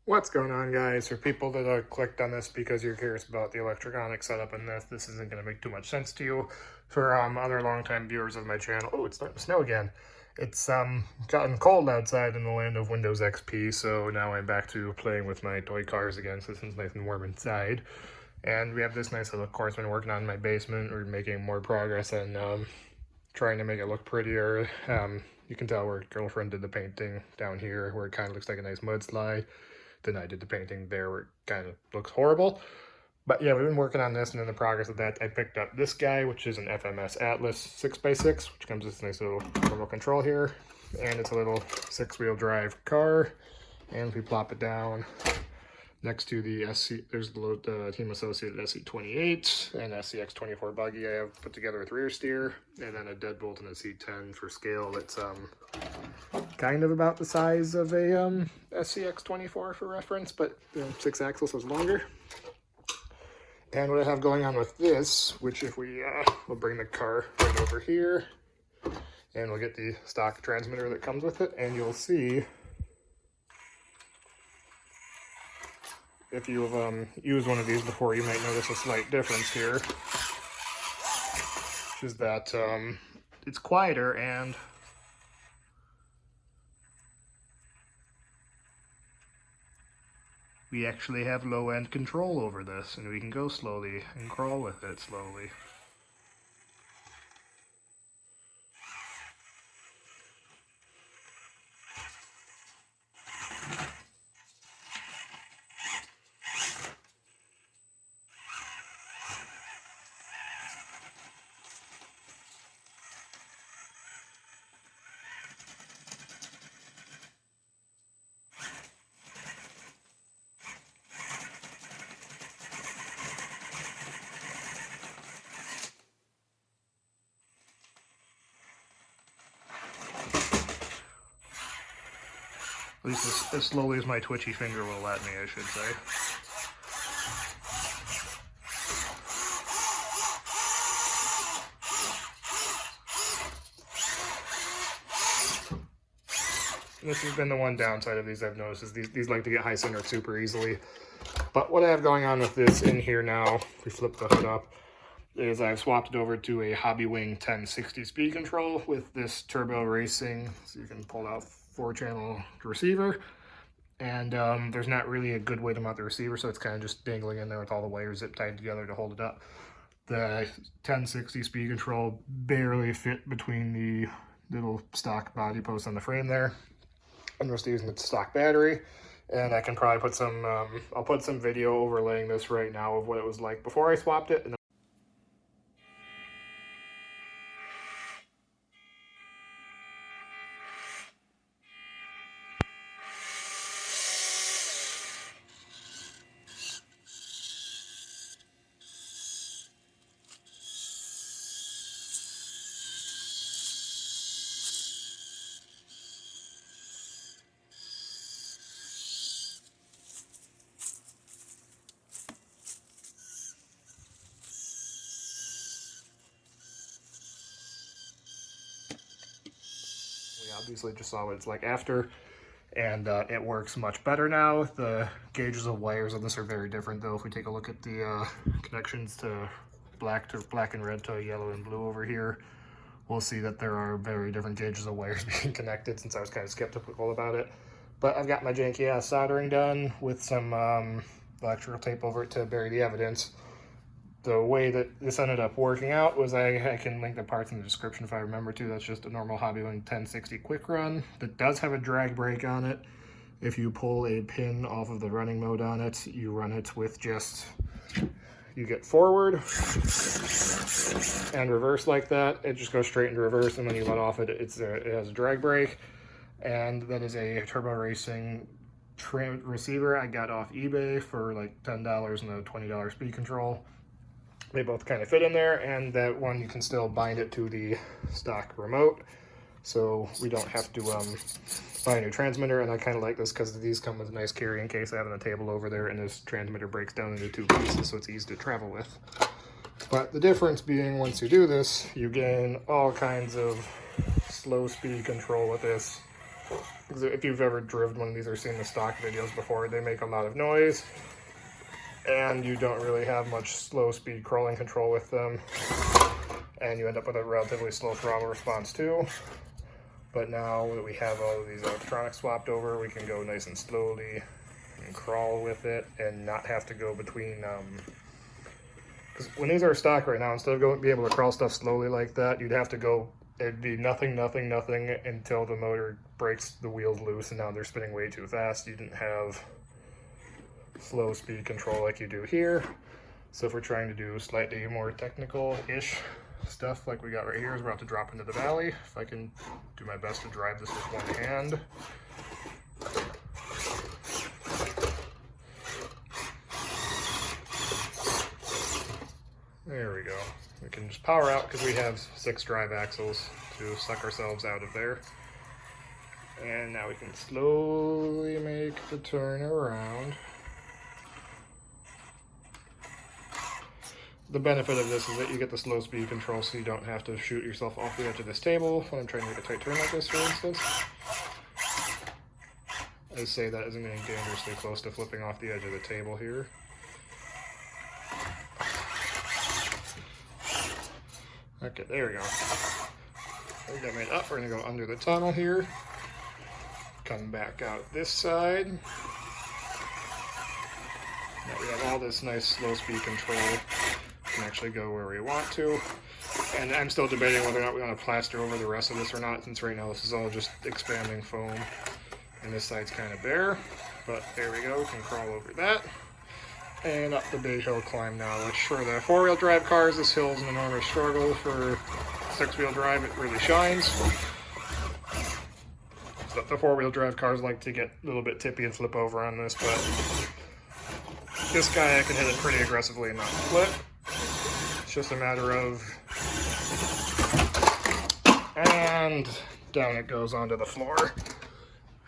What's going on, guys? For people that clicked on this because you're curious about the electronic setup in this isn't going to make too much sense to you. For other longtime viewers of my channel, oh, it's starting to snow again. It's gotten cold outside in the land of Windows XP, so now I'm back to playing with my toy cars again, so it's nice and warm inside. And we have this nice little course been working on in my basement. We're making more progress on trying to make it look prettier. You can tell where girlfriend did the painting down here, where it kind of looks like a nice mudslide. Then I did the painting there where it kind of looks horrible. But yeah, we've been working on this, and in the progress of that, I picked up this guy, which is an FMS Atlas 6x6, which comes with this nice little remote control here. And it's a little 6-wheel drive car. And if we plop it down next to the SC, there's the team associated SC28 and SCX24 buggy I have put together with rear steer, and then a deadbolt and a C10 for scale. That's kind of about the size of a SCX24 for reference, but 6-axle, so it's longer. And what I have going on with this, which if we we'll bring the car right over here, and we'll get the stock transmitter that comes with it, and you'll see if you've used one of these before, you might notice a slight difference here, which is that it's quieter and we actually have low-end control over this, and we can go slowly and crawl with it slowly. At least as slowly as my twitchy finger will let me, I should say. This has been the one downside of these I've noticed, is these like to get high centered super easily. But what I have going on with this in here now, if we flip the hood up, is I've swapped it over to a Hobbywing 1060 speed control with this turbo racing, so you can pull out 4-channel receiver. And there's not really a good way to mount the receiver, so it's kind of just dangling in there with all the wires zip tied together to hold it up. The 1060 speed control barely fit between the little stock body posts on the frame there. I'm just using the stock battery, and I can probably put some, I'll put some video overlaying this right now of what it was like before I swapped it. And obviously just saw what it's like after, and it works much better now. The gauges of wires on this are very different though. If we take a look at the connections to black and red to yellow and blue over here, we'll see that there are very different gauges of wires being connected, since I was kind of skeptical about it. But I've got my janky ass soldering done with some electrical tape over it to bury the evidence. The way that this ended up working out was I can link the parts in the description if I remember to. That's just a normal Hobbywing 1060 quick run that does have a drag brake on it. If you pull a pin off of the running mode on it, you run it with just, you get forward and reverse like that. It just goes straight into reverse, and when you let off it, it has a drag brake. And that is a turbo racing receiver I got off eBay for like $10 and a $20 speed control. They both kind of fit in there, and that one you can still bind it to the stock remote, so we don't have to buy a new transmitter. And I kind of like this because these come with a nice carrying case I have on the table over there, and this transmitter breaks down into 2 pieces, so it's easy to travel with. But the difference being, once you do this, you gain all kinds of slow speed control with this. If you've ever driven one of these or seen the stock videos before, they make a lot of noise, and you don't really have much slow speed crawling control with them, and you end up with a relatively slow throttle response too. But now that we have all of these electronics swapped over, we can go nice and slowly and crawl with it and not have to go between, because when these are stock right now, instead of being able to crawl stuff slowly like that, you'd have to go, it'd be nothing until the motor breaks the wheels loose, and now they're spinning way too fast. You didn't have slow speed control like you do here. So if we're trying to do slightly more technical-ish stuff like we got right here, is we're about to drop into the valley. If I can do my best to drive this with one hand. There we go. We can just power out because we have 6 drive axles to suck ourselves out of there. And now we can slowly make the turn around. The benefit of this is that you get the slow speed control, so you don't have to shoot yourself off the edge of this table when I'm trying to make a tight turn like this, for instance. I say that isn't getting dangerously close to flipping off the edge of the table here. Okay, there we go. We got made up. We're gonna go under the tunnel here. Come back out this side. Now we have all this nice slow speed control. We can actually go where we want to. And I'm still debating whether or not we want to plaster over the rest of this or not, since right now this is all just expanding foam. And this side's kind of bare. But there we go, we can crawl over that. And up the big hill climb now, which for the 4-wheel drive cars, this hill is an enormous struggle. For 6-wheel drive, it really shines. But the 4-wheel drive cars like to get a little bit tippy and flip over on this, but this guy I can hit it pretty aggressively and not flip. It's just a matter of, and down it goes onto the floor.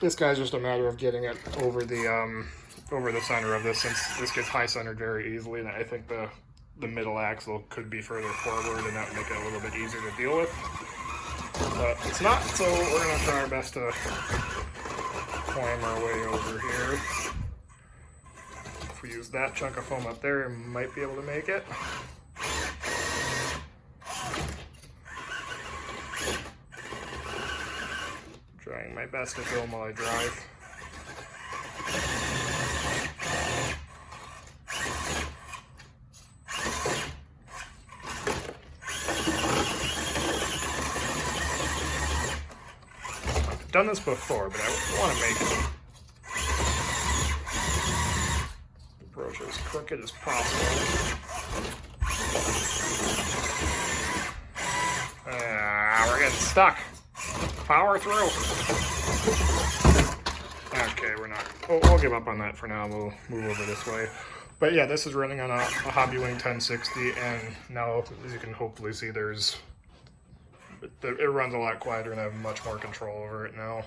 This guy's just a matter of getting it over the center of this, since this gets high centered very easily, and I think the middle axle could be further forward, and that would make it a little bit easier to deal with. But it's not, so we're going to try our best to climb our way over here. If we use that chunk of foam up there, we might be able to make it. Trying my best to film while I drive. I've done this before, but I want to make it approach as crooked as possible. We're getting stuck. Power through. Okay, we're not. We'll give up on that for now. We'll move over this way. But yeah, this is running on a Hobbywing 1060, and now, as you can hopefully see, it runs a lot quieter, and I have much more control over it now.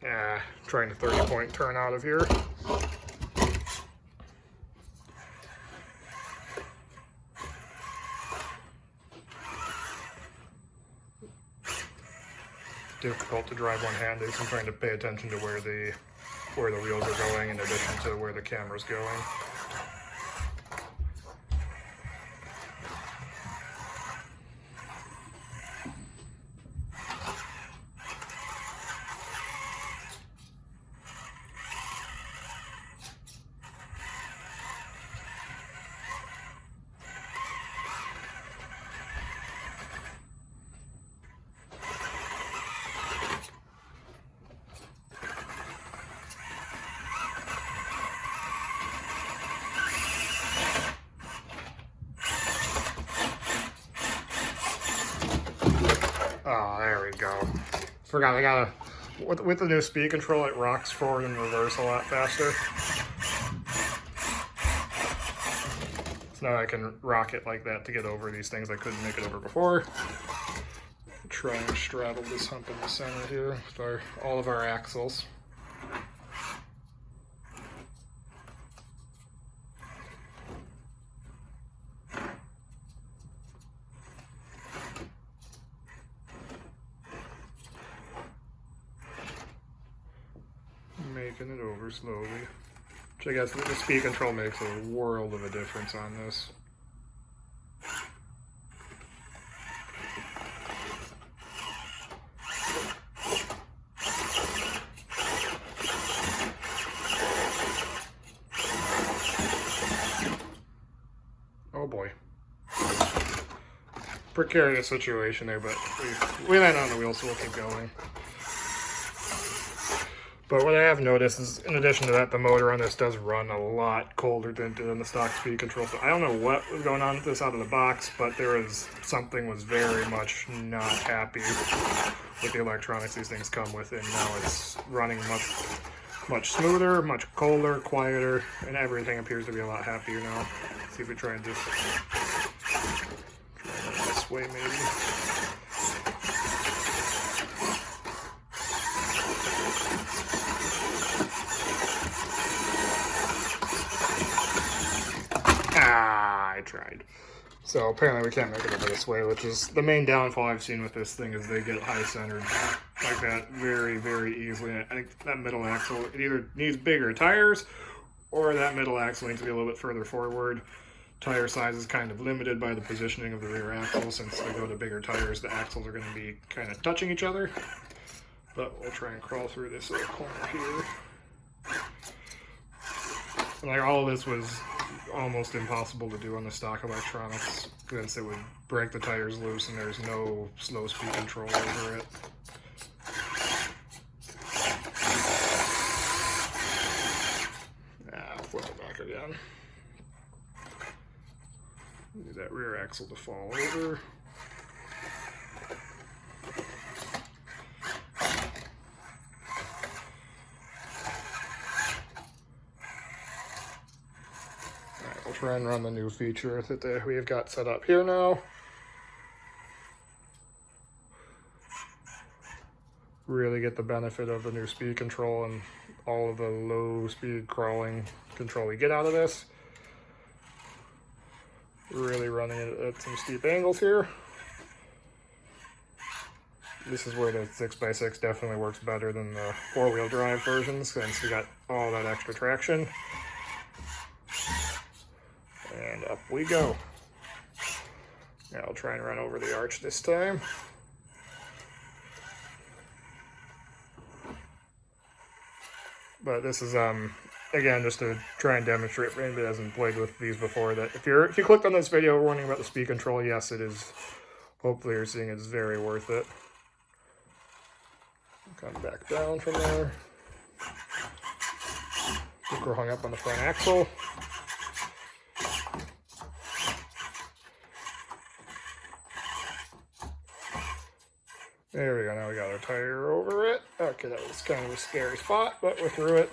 Yeah, trying to 30-point turn out of here. Difficult to drive one-handed, so I'm trying to pay attention to where the wheels are going in addition to where the camera's going. Oh, there we go. Forgot, I gotta, with the new speed control, it rocks forward and reverse a lot faster. So now I can rock it like that to get over these things I couldn't make it over before. Try and straddle this hump in the center here with all of our axles. Cranking it over slowly. Which I guess the speed control makes a world of a difference on this. Oh boy. Precarious situation there, but we land on the wheel, so we'll keep going. But what I have noticed is, in addition to that, the motor on this does run a lot colder than the stock speed control. So I don't know what was going on with this out of the box, but something was very much not happy with the electronics these things come with, and now it's running much smoother, much colder, quieter, and everything appears to be a lot happier now. Let's see if we try and just this way maybe. I tried. So apparently we can't make it over this way, which is the main downfall I've seen with this thing, is they get high centered like that very, very easily. I think that middle axle, it either needs bigger tires or that middle axle needs to be a little bit further forward. Tire size is kind of limited by the positioning of the rear axle. Since they go to bigger tires, the axles are going to be kind of touching each other. But we'll try and crawl through this little corner here. And like all of this was almost impossible to do on the stock electronics, since it would break the tires loose and there's no slow speed control over it. Flip it back again. Need that rear axle to fall over. We'll try and run the new feature that we've got set up here now. Really get the benefit of the new speed control and all of the low speed crawling control we get out of this. Really running it at some steep angles here. This is where the 6x6 definitely works better than the 4-wheel drive versions, since we got all that extra traction. And up we go. Now I'll try and run over the arch this time. But this is again, just to try and demonstrate for anybody that hasn't played with these before, that if you clicked on this video warning about the speed control, yes, it is. Hopefully you're seeing it's very worth it. Come back down from there. I think we're hung up on the front axle. There we go, now we got our tire over it. Okay, that was kind of a scary spot, but we're through it.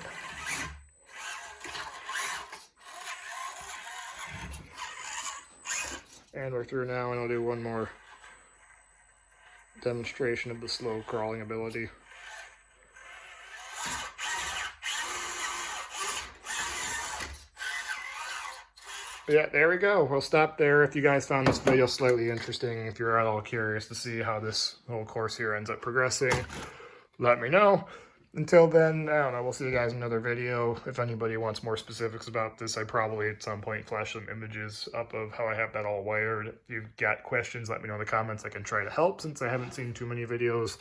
And we're through now, and I'll do one more demonstration of the slow crawling ability. Yeah, there we go. We'll stop there. If you guys found this video slightly interesting, if you're at all curious to see how this whole course here ends up progressing, let me know. Until then, I don't know, we'll see you guys in another video. If anybody wants more specifics about this, I probably at some point flash some images up of how I have that all wired. If you've got questions, let me know in the comments. I can try to help, since I haven't seen too many videos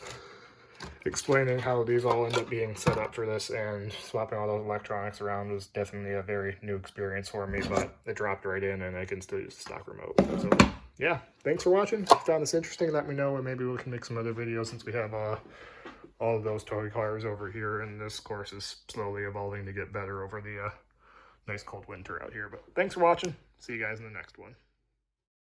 explaining how these all end up being set up for this, and swapping all those electronics around was definitely a very new experience for me, but it dropped right in and I can still use the stock remote. So yeah, thanks for watching. If you found this interesting, let me know, and maybe we can make some other videos, since we have all of those toy cars over here, and this course is slowly evolving to get better over the nice cold winter out here. But thanks for watching. See you guys in the next one.